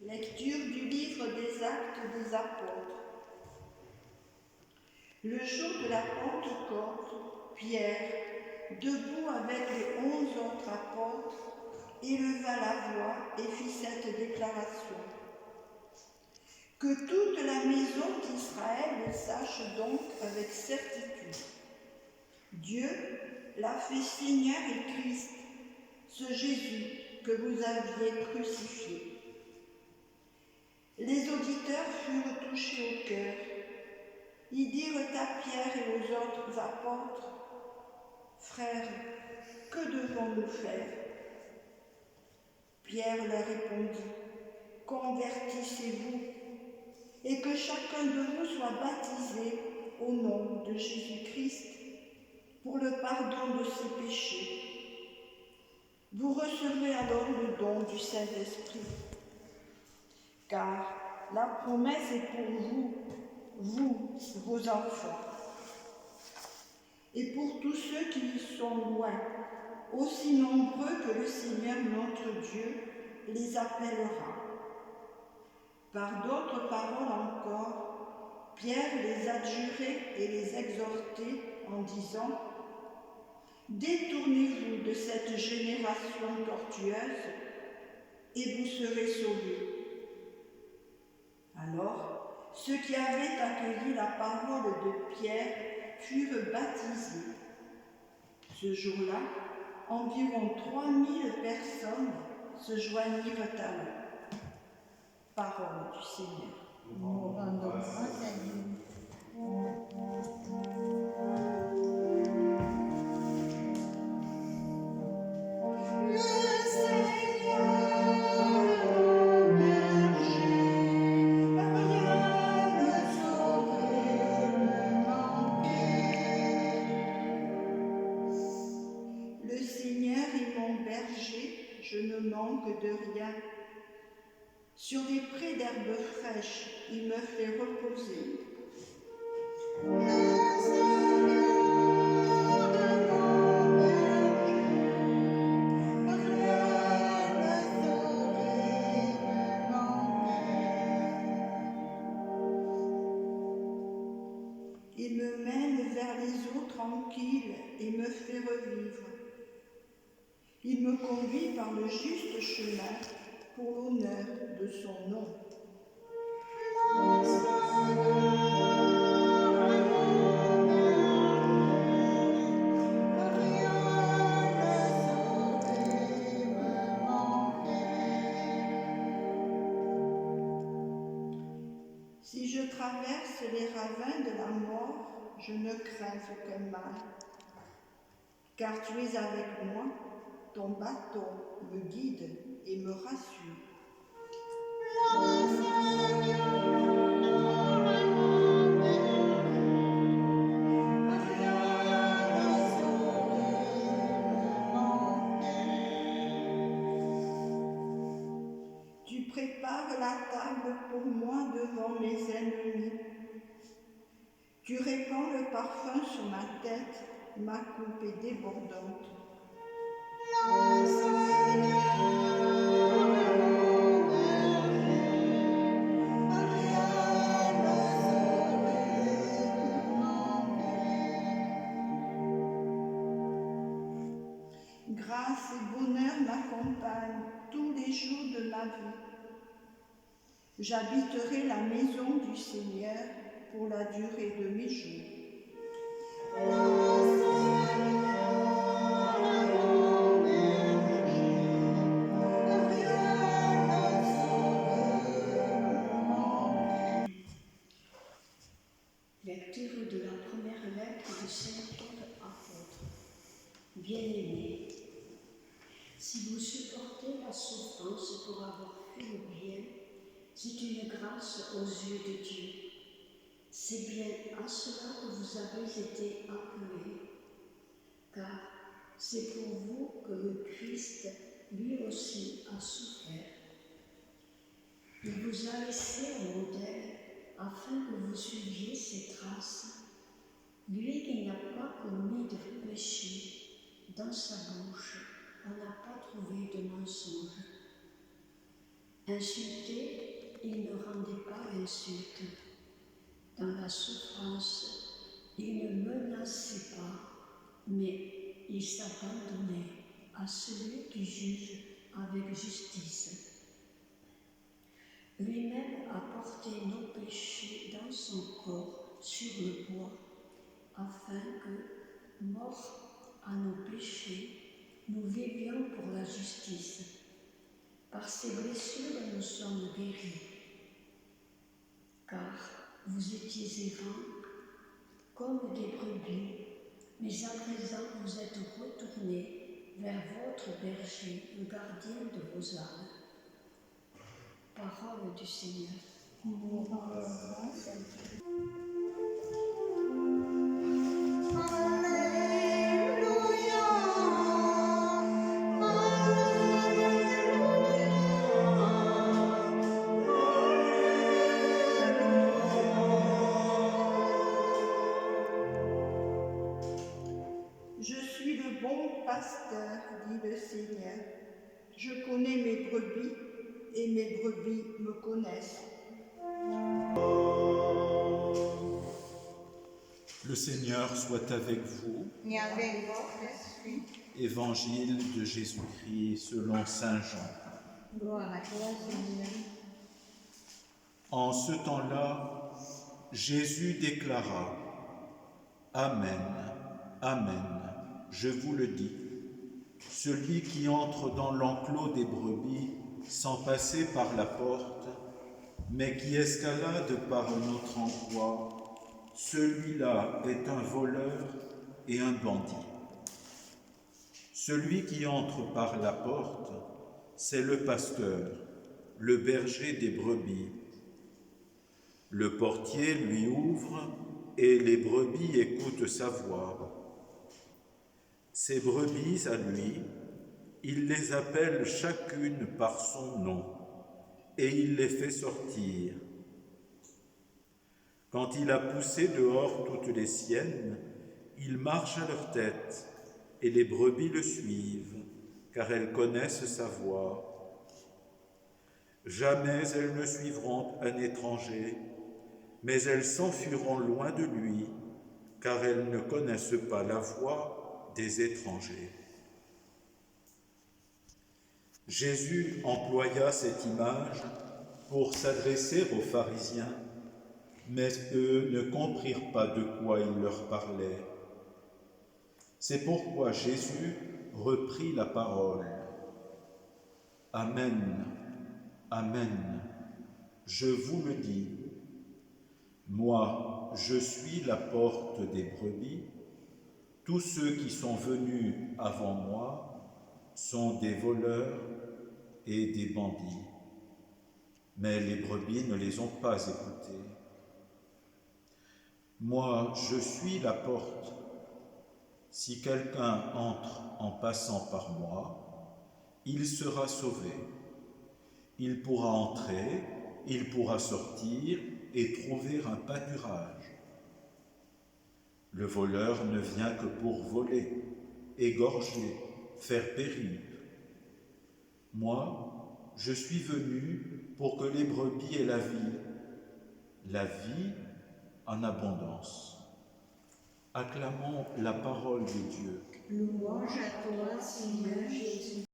Lecture du livre des Actes des Apôtres. Le jour de la Pentecôte, Pierre, debout avec les 11 autres apôtres, éleva la voix et fit cette déclaration. Que toute la maison d'Israël le sache donc avec certitude. Dieu l'a fait Seigneur et Christ, ce Jésus que vous aviez crucifié. Les auditeurs furent touchés au cœur. Ils dirent à Pierre et aux autres apôtres, « Frères, que devons-nous faire ?» Pierre leur répondit, « Convertissez-vous et que chacun de vous soit baptisé au nom de Jésus-Christ pour le pardon de ses péchés. Vous recevrez alors le don du Saint-Esprit. Car la promesse est pour vous, vos enfants, et pour tous ceux qui y sont loin, aussi nombreux que le Seigneur notre Dieu les appellera. » Par d'autres paroles encore, Pierre les adjurait et les exhortait en disant, « Détournez-vous de cette génération tortueuse et vous serez sauvés. » Alors, ceux qui avaient accueilli la parole de Pierre furent baptisés. Ce jour-là, environ 3000 personnes se joignirent à eux. Parole du Seigneur. Nous rendons grâce à Dieu. Je ne manque de rien. Sur des prés d'herbes fraîches, il me fait reposer. Il me mène vers les eaux tranquilles et me fait revivre. Il me conduit par le juste chemin pour l'honneur de son nom. Si je traverse les ravins de la mort, je ne crains aucun mal, car tu es avec moi. Ton bâton me guide et me rassure. Tu prépares la table pour moi devant mes ennemis. Tu répands le parfum sur ma tête, ma coupe est débordante. Grâce et bonheur m'accompagnent tous les jours de ma vie. J'habiterai la maison du Seigneur pour la durée de mes jours. Lecture de la première lettre de Saint Paul apôtre. Bien-aimés, si vous supportez la souffrance pour avoir fait le bien, c'est une grâce aux yeux de Dieu. C'est bien à cela que vous avez été appelés, car c'est pour vous que le Christ, lui aussi, a souffert. Il vous a laissé un modèle afin que vous suiviez ses traces. Lui qui n'a pas commis de péché, dans sa bouche, on n'a pas trouvé de mensonge. Insulté, il ne rendait pas l'insulte. Dans la souffrance, il ne menaçait pas, mais il s'abandonnait à celui qui juge avec justice. Lui-même a porté nos péchés dans son corps sur le bois, afin que, morts à nos péchés, nous vivions pour la justice. Par ses blessures, nous sommes guéris. Car vous étiez errants comme des brebis, mais à présent vous êtes retournés vers votre berger, le gardien de vos âmes. Parole du Seigneur. Je suis le bon pasteur, dit le Seigneur. Je connais mes brebis et mes brebis me connaissent. Le Seigneur soit avec vous. Et avec votre esprit. Évangile de Jésus-Christ selon saint Jean. Gloire à toi, Seigneur. En ce temps-là, Jésus déclara : Amen, Amen, je vous le dis, celui qui entre dans l'enclos des brebis sans passer par la porte, mais qui escalade par un autre endroit, celui-là est un voleur et un bandit. Celui qui entre par la porte, c'est le pasteur, le berger des brebis. Le portier lui ouvre et les brebis écoutent sa voix. Ces brebis, à lui, il les appelle chacune par son nom et il les fait sortir. Quand il a poussé dehors toutes les siennes, il marche à leur tête et les brebis le suivent, car elles connaissent sa voix. Jamais elles ne suivront un étranger, mais elles s'enfuiront loin de lui, car elles ne connaissent pas la voix des étrangers. Jésus employa cette image pour s'adresser aux pharisiens, mais eux ne comprirent pas de quoi il leur parlait. C'est pourquoi Jésus reprit la parole. Amen, Amen, je vous le dis. Moi, je suis la porte des brebis. Tous ceux qui sont venus avant moi sont des voleurs et des bandits. Mais les brebis ne les ont pas écoutés. Moi, je suis la porte. Si quelqu'un entre en passant par moi, il sera sauvé. Il pourra entrer, il pourra sortir et trouver un pâturage. Le voleur ne vient que pour voler, égorger, faire périr. Moi, je suis venu pour que les brebis aient la vie en abondance. Acclamons la parole de Dieu. Louange à toi, Seigneur Jésus.